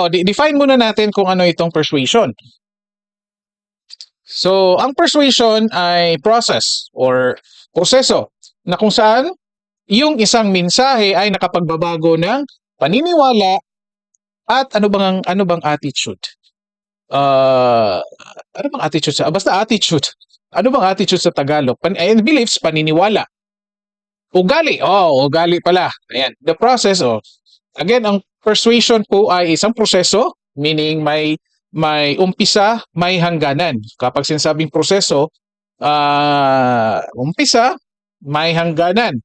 define muna natin kung ano itong persuasion. So, ang persuasion ay process or proseso na kung saan yung isang mensahe ay nakapagbabago ng paniniwala at ano bang attitude? Ano bang attitude sa basta attitude. Ano bang attitude sa Tagalog? Beliefs, paniniwala. Ugali. Ugali pala. Ayan. The process again, ang persuasion po ay isang proseso, meaning may umpisa, may hangganan. Kapag sinasabing proseso, umpisa, may hangganan.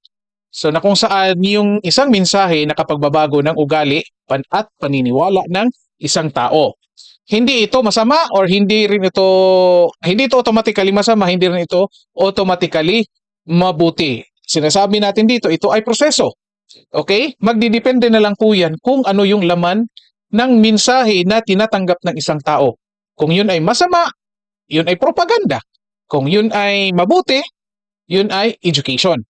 So na kung saan yung isang mensahe nakapagbabago ng ugali at paniniwala ng isang tao. Hindi ito masama or hindi ito automatically masama, hindi rin ito automatically mabuti. Sinasabi natin dito, ito ay proseso. Okay? Magdidepende na lang po yan kung ano yung laman ng mensahe na tinatanggap ng isang tao. Kung yun ay masama, yun ay propaganda. Kung yun ay mabuti, yun ay education.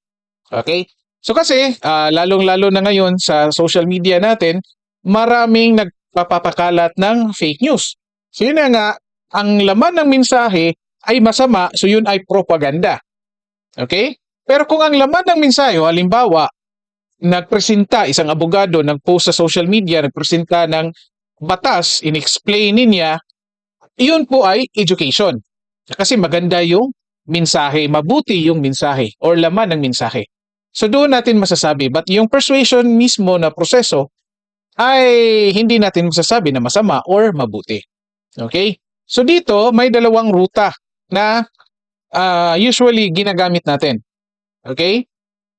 Okay? So kasi, lalong-lalo na ngayon sa social media natin, maraming nagpapakalat ng fake news. So yun na nga, ang laman ng mensahe ay masama, so yun ay propaganda. Okay? Pero kung ang laman ng mensahe, halimbawa, nagpresenta, isang abogado, nag-post sa social media, nagpresenta ng batas, in-explain niya, yun po ay education. Kasi maganda yung mensahe, mabuti yung mensahe or laman ng mensahe. So doon natin masasabi, but yung persuasion mismo na proseso ay hindi natin masasabi na masama or mabuti. Okay? So dito may dalawang ruta na usually ginagamit natin. Okay?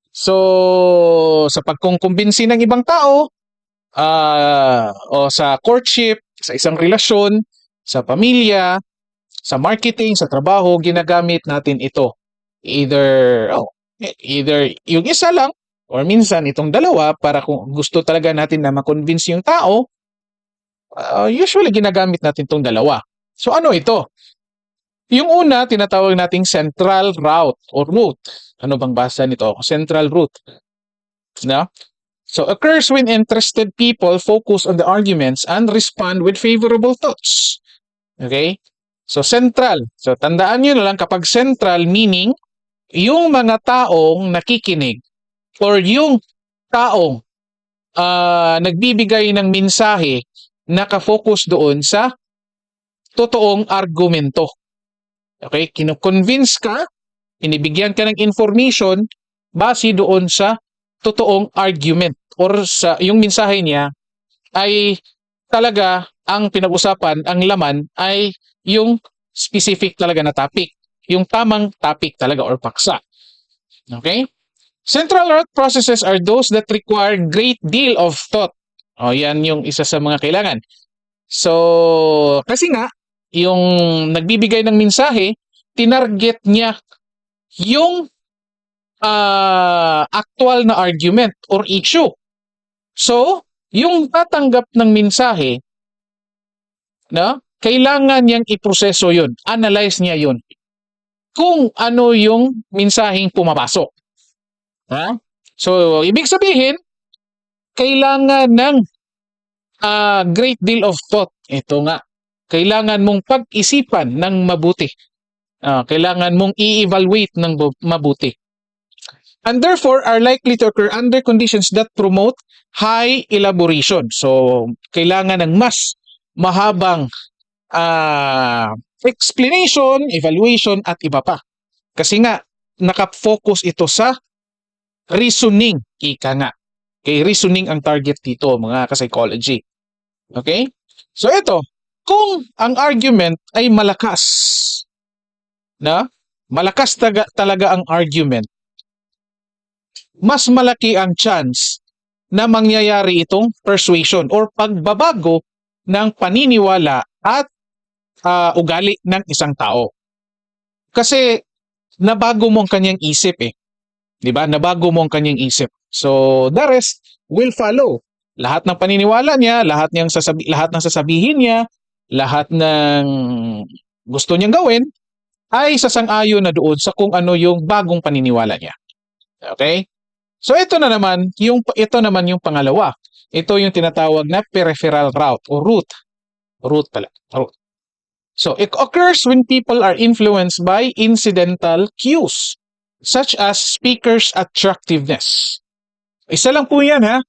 So sa pagkukumbinsi ng ibang tao o sa courtship, sa isang relasyon, sa pamilya, sa marketing, sa trabaho, ginagamit natin ito. Either yung isa lang or minsan itong dalawa para kung gusto talaga natin na ma-convince yung tao, usually ginagamit natin itong dalawa. So ano ito? Yung una, tinatawag nating central route or route. Ano bang basa nito? Central route. No? So occurs when interested people focus on the arguments and respond with favorable thoughts. Okay? So central. So tandaan nyo na lang kapag central meaning yung mga taong nakikinig or yung taong nagbibigay ng mensahe nakafocus doon sa totoong argumento. Okay? Kino-convince ka, inibigyan ka ng information base doon sa totoong argument or sa yung mensahe niya ay talaga ang pinag-usapan, ang laman ay yung specific talaga na topic. Yung tamang topic talaga or paksa. Okay? Central route processes are those that require great deal of thought. Yan yung isa sa mga kailangan. So, kasi nga, yung nagbibigay ng mensahe, tinarget niya yung actual na argument or issue. So, yung tatanggap ng mensahe, no, kailangan niyang iproseso yun. Analyze niya yun. Kung ano yung mensaheng pumapasok. Ha? So, ibig sabihin, kailangan ng great deal of thought. Ito nga. Kailangan mong pag-isipan ng mabuti. Kailangan mong i-evaluate ng mabuti. And therefore, are likely to occur under conditions that promote high elaboration. So, kailangan ng mas mahabang explanation, evaluation, at iba pa. Kasi nga, nakafocus ito sa reasoning. Ika nga. Okay, reasoning ang target dito, mga ka-psychology. Okay? So ito, kung ang argument ay malakas, na? Malakas talaga ang argument, mas malaki ang chance na mangyayari itong persuasion or pagbabago ng paniniwala at ugali ng isang tao. Kasi nabago mo ang kanyang isip eh. 'Di ba? Nabago mo ang kanyang isip. So the rest will follow. Lahat ng paniniwala niya, lahat ng sasabihin niya, lahat ng gusto niyang gawin ay sasang-ayon na doon sa kung ano yung bagong paniniwala niya. Okay? So ito naman yung pangalawa. Ito yung tinatawag na peripheral route o route. Route pala. Route. So, it occurs when people are influenced by incidental cues, such as speaker's attractiveness. Isa lang po yan ha.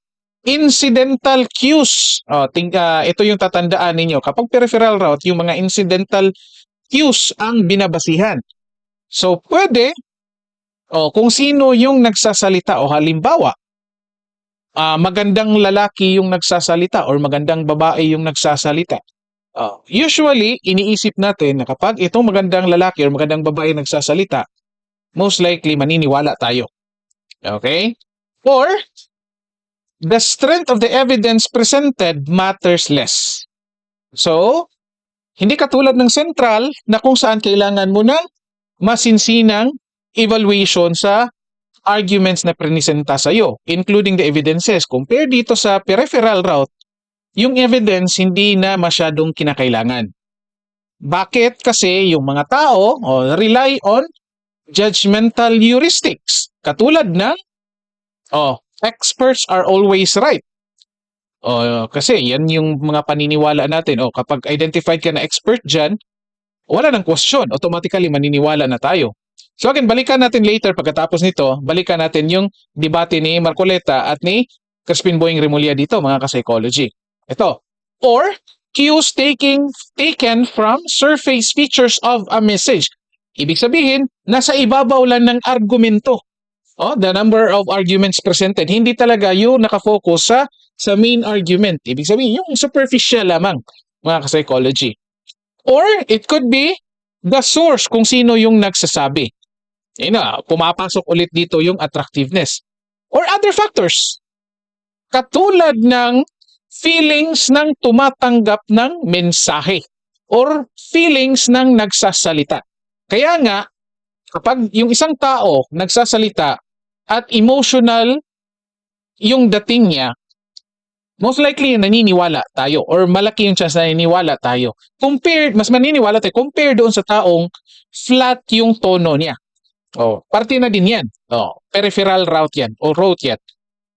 Incidental cues. Ito yung tatandaan ninyo. Kapag peripheral route, yung mga incidental cues ang binabasihan. So, pwede, kung sino yung nagsasalita o halimbawa, magandang lalaki yung nagsasalita or magandang babae yung nagsasalita. Usually, iniisip natin na kapag itong magandang lalaki or magandang babae nagsasalita, most likely maniniwala tayo. Okay? Or, the strength of the evidence presented matters less. So, hindi katulad ng central na kung saan kailangan mo ng masinsinang evaluation sa arguments na presenta sa iyo, including the evidences. Compare dito sa peripheral route, yung evidence hindi na masyadong kinakailangan. Bakit? Kasi yung mga tao rely on judgmental heuristics. Katulad ng experts are always right. Kasi yan yung mga paniniwala natin. Kapag identified ka na expert dyan, wala nang question. Automatically maniniwala na tayo. So again, balikan natin later pagkatapos nito, balikan natin yung debate ni Marcoleta at ni Crispin Boying Remulla dito, mga ka-psychology. Ito. Or, cues taken from surface features of a message. Ibig sabihin, nasa ibabaw lang ng argumento. The number of arguments presented. Hindi talaga yung nakafocus sa main argument. Ibig sabihin, yung superficial lamang, mga ka-psychology. Or, it could be the source kung sino yung nagsasabi. Pumapasok ulit dito yung attractiveness. Or other factors. Katulad ng feelings ng tumatanggap ng mensahe or feelings ng nagsasalita. Kaya nga, kapag yung isang tao nagsasalita at emotional yung dating niya, most likely naniniwala tayo or malaki yung chance na naniniwala tayo. Mas maniniwala tayo compared doon sa taong flat yung tono niya. Parte na din yan. Peripheral route yan o route yan.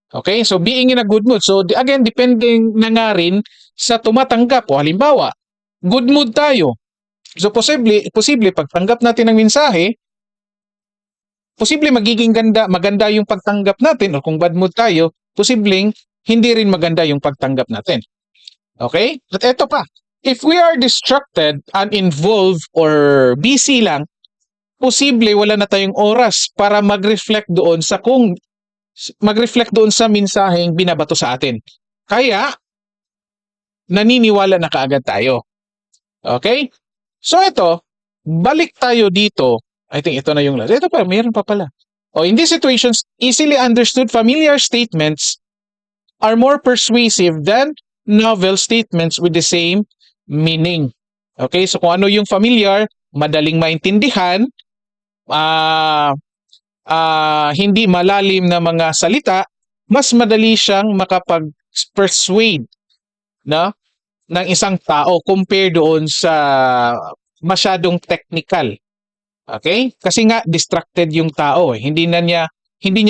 Okay, so being in a good mood. So again, depending na nga rin sa tumatanggap. Halimbawa, good mood tayo. So posible pagtanggap natin ng mensahe, posible magiging maganda yung pagtanggap natin, o kung bad mood tayo, posibleng hindi rin maganda yung pagtanggap natin. Okay? At eto pa, if we are distracted, uninvolved, or busy lang, posible wala na tayong oras para mag-reflect doon sa mensaheng binabato sa atin. Kaya, naniniwala na kaagad tayo. Okay? So ito, balik tayo dito. I think ito na yung last. Ito pa, mayroon pa pala. In these situations, easily understood familiar statements are more persuasive than novel statements with the same meaning. Okay? So kung ano yung familiar, madaling maintindihan, hindi malalim na mga salita, mas madali siyang makapag-persuade ng isang tao compare doon sa masyadong technical. Okay? Kasi nga distracted yung tao. Hindi niya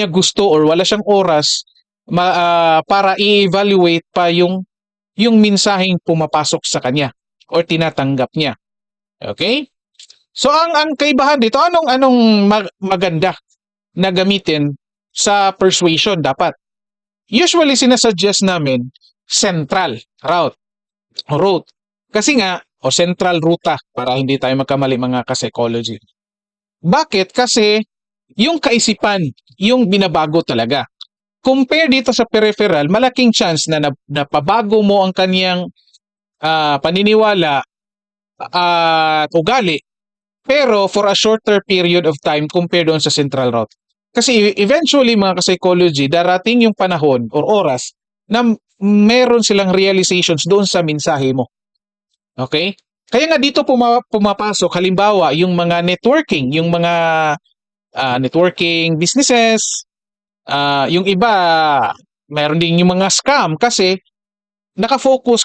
gusto or wala siyang oras para i-evaluate pa yung mensaheng pumapasok sa kanya or tinatanggap niya. Okay? So ang kaibahan dito, anong maganda na gamitin sa persuasion dapat? Usually sinasuggest namin central route. Kasi nga, central ruta para hindi tayo magkamali, mga ka-psychology. Bakit? Kasi yung kaisipan, yung binabago talaga. Compare dito sa peripheral, malaking chance na napabago mo ang kaniyang paniniwala at ugali, pero for a shorter period of time compared doon sa central route. Kasi eventually, mga ka-psychology, darating yung panahon or oras na meron silang realizations doon sa mensahe mo. Okay? Kaya nga dito pumapasok, halimbawa, yung mga networking, yung mga networking businesses, yung iba, meron din yung mga scam kasi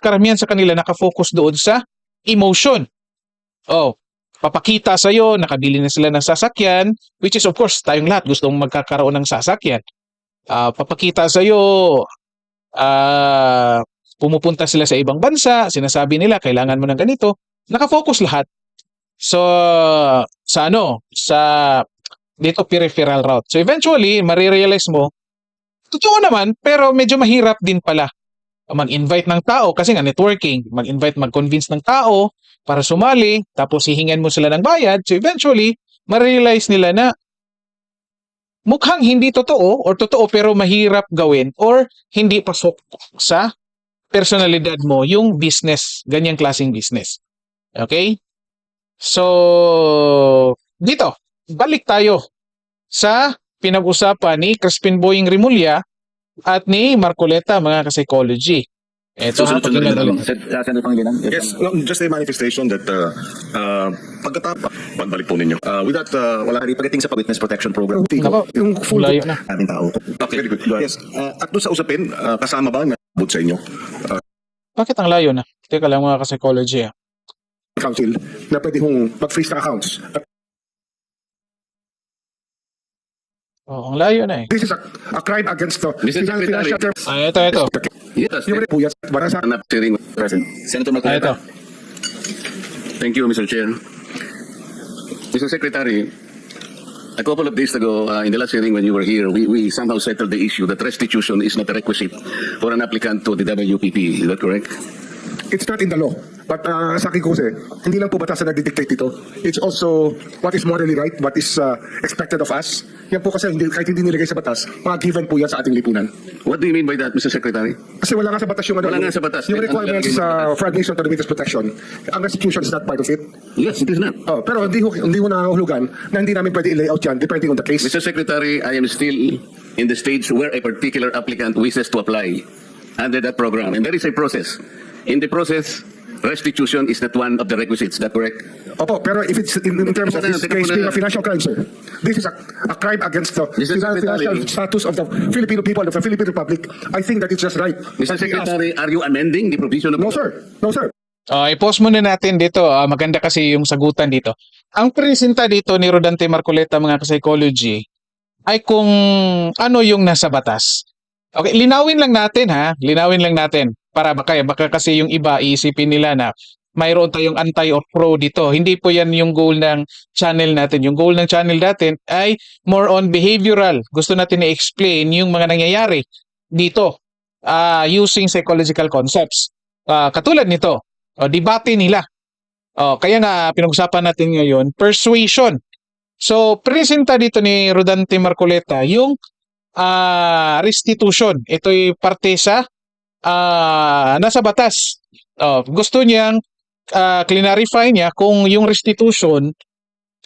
karamihan sa kanila nakafocus doon sa emotion. Papakita sa'yo, nakabili na sila ng sasakyan, which is of course, tayong lahat gustong magkakaroon ng sasakyan. Papakita sa'yo, pumupunta sila sa ibang bansa, sinasabi nila kailangan mo ng ganito, nakafocus lahat. So sa dito peripheral route. So eventually, marirealize mo, totoo naman, pero medyo mahirap din pala mag-invite ng tao kasi nga networking, mag-convince ng tao para sumali, tapos hihingan mo sila ng bayad. So eventually, marirealize nila na mukhang hindi totoo or totoo pero mahirap gawin or hindi pasok sa personalidad mo yung business, ganyang klaseng business. Okay? So, dito, balik tayo sa pinag-usapan ni Crispin Boying Rimulya at ni Marcoleta, mga ka-psychology. Ito ha, pakinggan ulit. Senator Pangilinan. Yes, no, just a manifestation that pagkatapos, pagbalik po ninyo. With that, wala rin Pagdating sa witness protection program. Nako, yung full layo na. Aming tao. Okay, very good. Yes, at doon sa usapin, kasama ba na abot sa inyo? Bakit ang layo na? Teka lang mga ka-psychology. Council na pwede hong mag-freeze ng accounts. Oh, ang layo na eh. This is a crime against the Mr. Secretary. financial terms. Ito. Yes, Yung po yan, para sa Hanap hearing present. Senator Ito. Marcoleta. Thank you, Mr. Chair. Mr. Secretary, a couple of days ago, in the last hearing when you were here, we somehow settled the issue that restitution is not a requisite for an applicant to the WPP. Is that correct? it's not in the law. But sa akin ko kasi, hindi lang po batas na nagdidictate ito. It's also what is morally right, what is expected of us. Yan po kasi kahit hindi nilagay sa batas, mga given po yan sa ating lipunan. What do you mean by that, Mr. Secretary? Kasi wala nga sa batas yung Wala nga sa batas. Yung requirements for admission to the witness protection, ang restitution is not part of it. Yes, it is not. Oh, pero hindi ko nangangahulugan na hindi namin pwede i-layout yan depending on the case. Mr. Secretary, I am still in the stage where a particular applicant wishes to apply under that program. And there is a process. In the process, restitution is not one of the requisites. Is that correct? Opo, pero if it's in terms of this case being a financial crime, sir, this is a crime against the Mr. Secretary. financial status of the Filipino people, of the Philippine Republic. I think that it's just right. Mr. But we ask- Secretary, are you amending the provision of... No, sir. No, sir. I-pause muna natin dito. Maganda kasi yung sagutan dito. Ang presenta dito ni Rodante Marcoleta, mga ka-psychology, ay kung ano yung nasa batas. Okay, linawin lang natin ha. Linawin lang natin. Para baka kasi yung iba iisipin nila na mayroon tayong anti or pro dito. Hindi po yan yung goal ng channel natin. Yung goal ng channel natin ay more on behavioral. Gusto natin i-explain yung mga nangyayari dito using psychological concepts. Katulad nito, debate nila. Kaya nga pinag-usapan natin ngayon, persuasion. So, presenta dito ni Rodante Marcoleta yung restitution. Ito'y parte sa nasa batas. Gusto niyang clarify niya kung yung restitution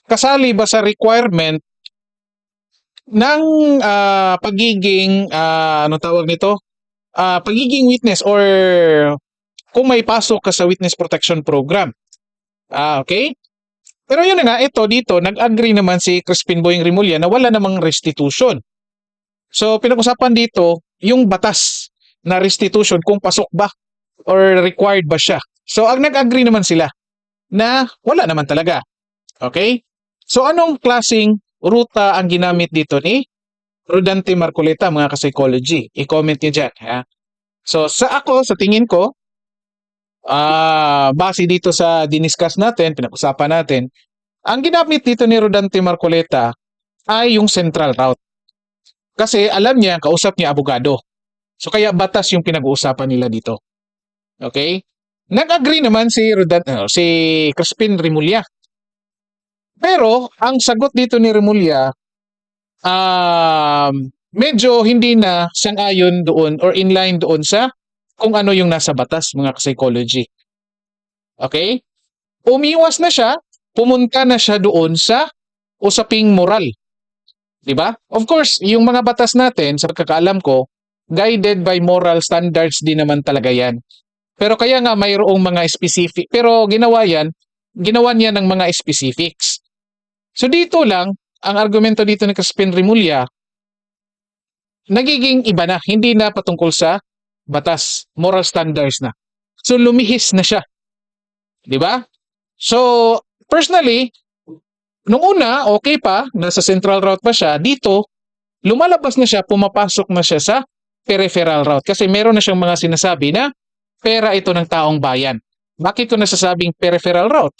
kasali ba sa requirement ng pagiging ano tawag nito? Pagiging witness or kung may pasok ka sa witness protection program. Okay? Pero yun na nga, ito dito, nag-agree naman si Crispin Boying Rimulya na wala namang restitution. So, pinag-usapan dito yung batas na restitution kung pasok ba or required ba siya. So, ang nag-agree naman sila na wala naman talaga. Okay? So, anong klaseng ruta ang ginamit dito ni Rodante Marcoleta, mga ka-psychology? I-comment niyo dyan. Ha? So, sa tingin ko, base dito sa diniscuss natin, pinag-usapan natin, ang ginamit dito ni Rodante Marcoleta ay yung central route. Kasi alam niya, kausap niya abogado. So kaya batas yung pinag-uusapan nila dito. Okay? Nag-agree naman si Crispin Rimulya. Pero ang sagot dito ni Rimulya medyo hindi na sang-ayon doon or inline doon sa kung ano yung nasa batas, mga psychology. Okay? Umiwas na siya, pumunta na siya doon sa usaping moral. 'Di ba? Of course, yung mga batas natin sa pagkakaalam ko, guided by moral standards din naman talaga yan. Pero kaya nga mayroong mga specific, pero ginawa niya ng mga specifics. So dito lang, ang argumento dito ni Crispin Rimulya, nagiging iba na, hindi na patungkol sa batas, moral standards na. So lumihis na siya. 'Di ba? So personally, nung una, okay pa, nasa central route pa siya, dito, lumalabas na siya, pumapasok na siya sa peripheral route. Kasi meron na siyang mga sinasabi na pera ito ng taong bayan. Bakit ko nasasabing peripheral route?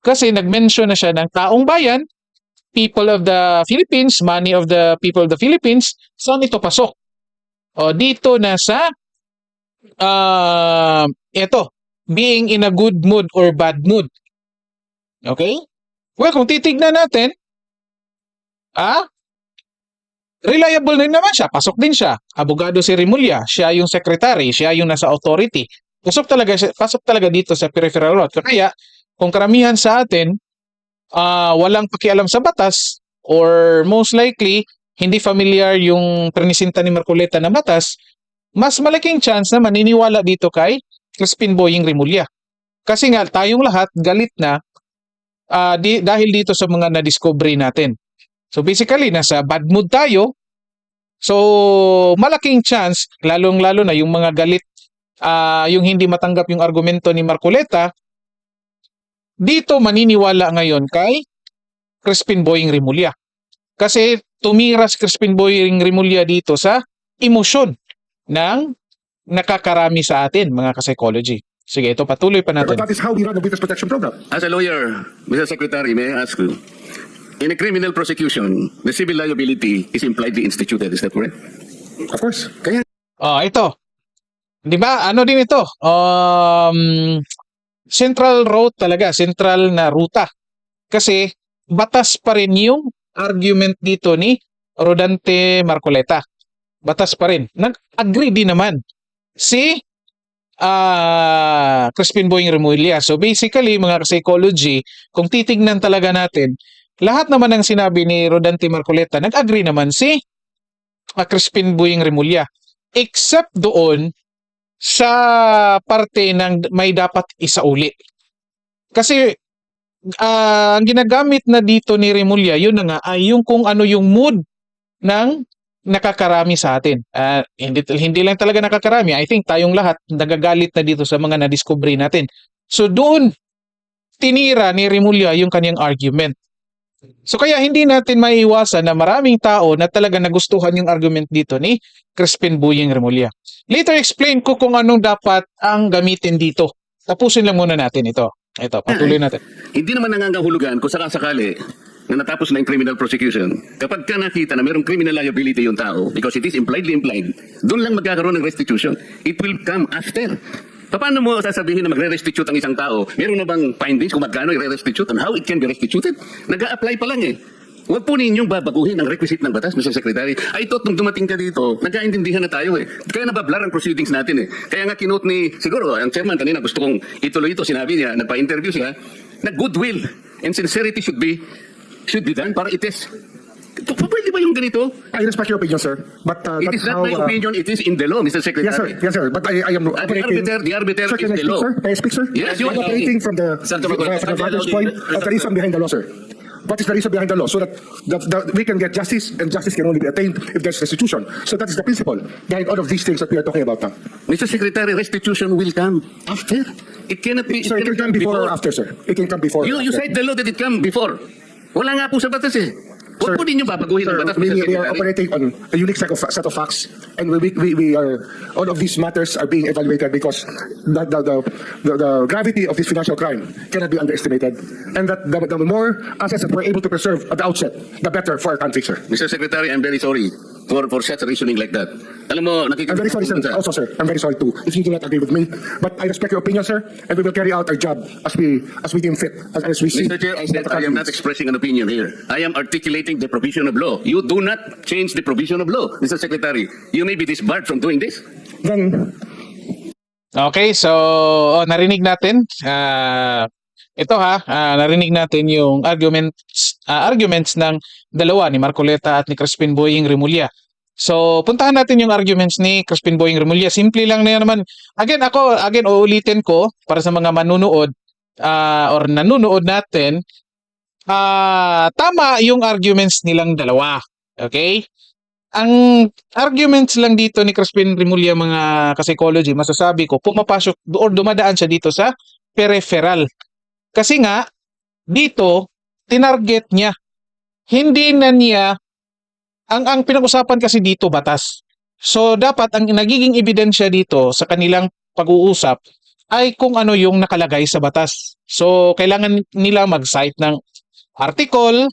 Kasi nag-mention na siya ng taong bayan, people of the Philippines, money of the people of the Philippines, saan ito pasok? O dito na sa ito, being in a good mood or bad mood. Okay? Well, kung titignan natin, reliable din naman siya. Pasok din siya. Abogado si Remulla. Siya yung secretary. Siya yung nasa authority. Pasok talaga dito sa peripheral route. Kaya, kung karamihan sa atin, walang pakialam sa batas or most likely, hindi familiar yung prinisinta ni Marcoleta na batas, mas malaking chance na maniniwala dito kay Crispin Boying Remulla. Kasi nga, tayong lahat galit na dahil dito sa mga na-discovery natin. So basically, nasa bad mood tayo. So malaking chance, lalong-lalo na yung mga galit, yung hindi matanggap yung argumento ni Marcoleta, dito maniniwala ngayon kay Crispin Boying Remulla. Kasi tumira si Crispin Boying Remulla dito sa emosyon ng nakakarami sa atin, mga ka-psychology. Sige, ito patuloy pa But natin. that is how we run the Witness Protection Program. As a lawyer, Mr. Secretary, may I ask you, in a criminal prosecution, the civil liability is impliedly instituted, is that correct? Of course. Kaya Ito. 'Di ba? Ano din ito? Central road talaga, central na ruta. Kasi batas pa rin yung argument dito ni Rodante Marcoleta. Batas pa rin. Nag-agree din naman si Crispin Boying Remulla. So basically, mga psychology, kung titignan talaga natin, lahat naman ng sinabi ni Rodante Marcoleta, nag-agree naman si Crispin Boying Remulla. Except doon sa parte ng may dapat isauli. Kasi ang ginagamit na dito ni Remulla, yun na nga, ay yung kung ano yung mood ng nakakarami sa atin. Hindi lang talaga nakakarami. I think tayong lahat nagagalit na dito sa mga na-discovery natin. So doon, tinira ni Remulla yung kanyang argument. So kaya hindi natin maiiwasan na maraming tao na talaga nagustuhan yung argument dito ni Crispin Boying Remulla. Later explain ko kung anong dapat ang gamitin dito. Tapusin lang muna natin ito. Ito, patuloy natin. hindi naman nangangahulugan kung sakasakali na natapos na yung criminal prosecution. Kapag ka nakita na mayroong criminal liability yung tao, because it is impliedly implied, doon lang magkakaroon ng restitution. It will come after. Paano mo sasabihin na magre-restitute ang isang tao? Meron na bang findings kung magkano i-restitute and how it can be restituted? Nag-a-apply pa lang eh. Huwag po ninyong babaguhin ang requisite ng batas, Mr. Secretary. I thought nung dumating ka dito, nagkaintindihan na tayo eh. Kaya nabablar ang proceedings natin eh. Kaya nga kinote ni, siguro, ang chairman kanina gusto kong ituloy ito, sinabi niya, nagpa-interview siya, na goodwill and sincerity should be done para itest. Pwede ba yung ganito? I respect your opinion, sir. But It that's is not how... my opinion, it is in the law, Mr. Secretary. Yes, sir. Yes, sir. But I am operating... The arbiter Sir, is can I the speak, law. sir? Can I speak, sir? Yes, you I'm are. operating from the Senator Marcoleta. vantage point of the reason behind the law, sir. What is the reason behind the law? So that we can get justice, and justice can only be attained if there's restitution. So that is the principle behind all of these things that we are talking about now. Mr. Secretary, restitution will come after. It cannot be. Sir, it can come before or after, sir. It can come before. or You after. cite the law that it come before. Wala nga po sa batas eh. Huwag po ninyo babaguhin ang Sir, batas, we Mr. are Secretary. operating on a unique set of facts, and we are all of these matters are being evaluated because the gravity of this financial crime cannot be underestimated, and that the more assets that we're able to preserve at the outset, the better for our country, sir. Mr. Secretary, I'm very sorry for such reasoning like that. Alam mo, I'm very sorry, sir. Also, sir, I'm very sorry too if you do not agree with me. But I respect your opinion, sir, and we will carry out our job as we deem fit, as we see. Mr. Chair, I said I am not expressing an opinion here. I am articulating the provision of law. You do not change the provision of law, Mr. Secretary. You may be disbarred from doing this. Then, Okay, so narinig natin. Ito narinig natin yung arguments ng dalawa, ni Marcoleta at ni Crispin Boying Remulla. So, puntahan natin yung arguments ni Crispin Boying Remulla. Simple lang na yan naman. Again, uulitin ko para sa mga manunood or nanunood natin, tama yung arguments nilang dalawa. Okay? Ang arguments lang dito ni Crispin Remulla, mga ka-psychology, masasabi ko, pumapasok or dumadaan siya dito sa peripheral. Kasi nga, dito, tinarget niya. Hindi na niya, ang pinag-usapan kasi dito, batas. So dapat ang nagiging ebidensya dito sa kanilang pag-uusap ay kung ano yung nakalagay sa batas. So kailangan nila mag-cite ng article,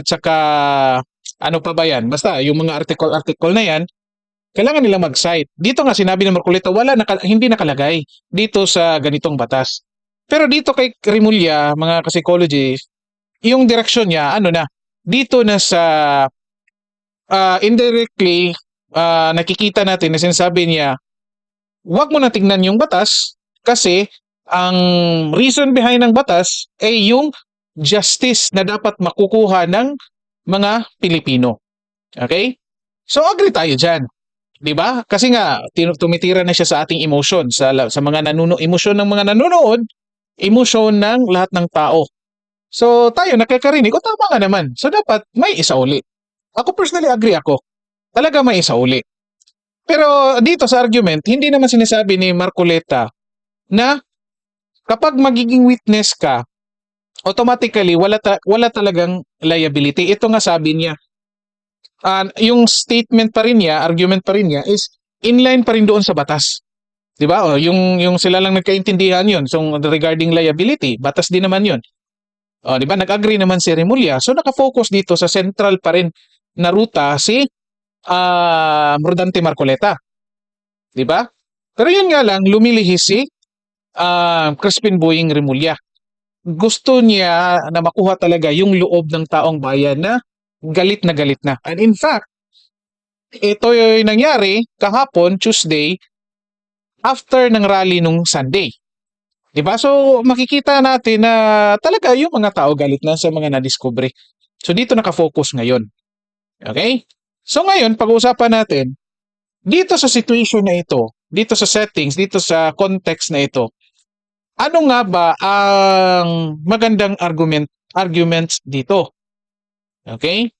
tsaka ano pa ba yan? Basta yung mga article na yan, kailangan nila mag-cite. Dito nga sinabi ng Marcoleta, hindi nakalagay dito sa ganitong batas. Pero dito kay Rimulya, mga ka-psychology, yung direksyon niya, ano na, dito na sa indirectly, nakikita natin na sinasabi niya, huwag mo na tingnan yung batas kasi ang reason behind ng batas ay yung justice na dapat makukuha ng mga Pilipino. Okay? So agree tayo dyan. 'Di ba? Kasi nga tumitira na siya sa ating emotion, sa mga emosyon ng mga nanonood, emosyon ng lahat ng tao. So tayo nakakarinig, o tama nga naman. So dapat may isa uli. Ako personally agree ako. Talaga may isa uli. Pero dito sa argument, hindi naman sinasabi ni Marcoleta na kapag magiging witness ka, automatically wala talagang liability. Ito nga sabi niya. Yung statement pa rin niya, argument pa rin niya is inline pa rin doon sa batas. 'Di ba? O yung sila lang nagkaintindihan 'yon. So regarding liability, batas din naman 'yon. O 'di ba? Nag-agree naman si Remulla. So nakafocus dito sa central pa rin na ruta si Rodante Marcoleta. 'Di ba? Pero yun nga lang lumilihis si Crispin Boying Remulla. Gusto niya na makuha talaga yung loob ng taong bayan na galit na galit na. And in fact, ito yung nangyari kahapon, Tuesday, after ng rally nung Sunday. 'Di ba? So makikita natin na talaga yung mga tao galit na sa mga nadiskubre. So dito nakafocus ngayon. Okay? So ngayon, pag-uusapan natin, dito sa situation na ito, dito sa settings, dito sa context na ito, ano nga ba ang magandang arguments dito? Okay?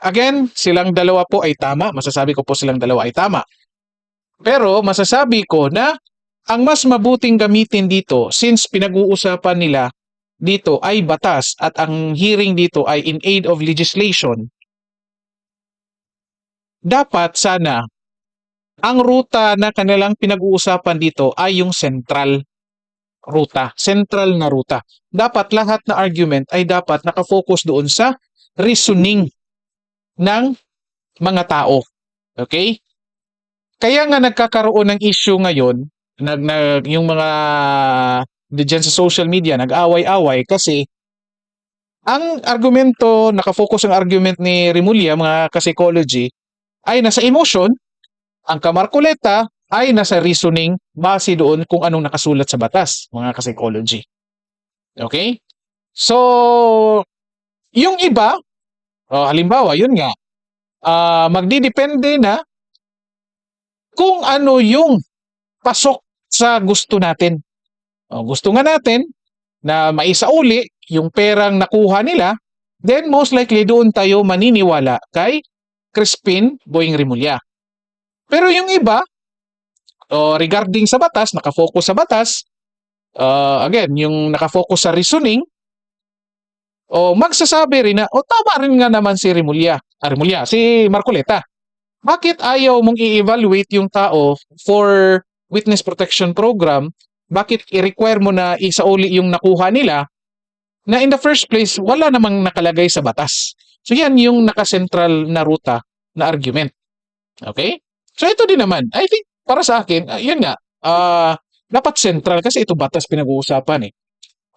Again, silang dalawa po ay tama. Masasabi ko po silang dalawa ay tama. Pero masasabi ko na ang mas mabuting gamitin dito, since pinag-uusapan nila dito ay batas at ang hearing dito ay in aid of legislation, dapat sana ang ruta na kanilang pinag-uusapan dito ay yung central na ruta. Dapat lahat na argument ay dapat nakafocus doon sa reasoning ng mga tao. Okay? Kaya nga nagkakaroon ng issue ngayon, yung mga diyan sa social media, nag-away-away kasi ang argumento, nakafocus ang argument ni Remulla, mga ka-psychology, ay nasa emotion, ang Marcoleta ay nasa reasoning base doon kung anong nakasulat sa batas, mga ka-psychology. Okay? So, yung iba, halimbawa, yun nga, magdidepende na kung ano yung pasok sa gusto natin. Gusto nga natin na maisauli yung perang nakuha nila, then most likely doon tayo maniniwala kay Crispin Boying Remulla. Pero yung iba, regarding sa batas, nakafocus sa batas, again, yung nakafocus sa reasoning, magsasabi rin na, tama rin nga naman si si Marcoleta. Bakit ayaw mong i-evaluate yung tao for witness protection program? Bakit i-require mo na isauli yung nakuha nila na in the first place, wala namang nakalagay sa batas? So yan yung nakasentral na ruta na argument. Okay? So ito din naman, I think, para sa akin, yun nga, dapat central kasi ito batas pinag-uusapan eh.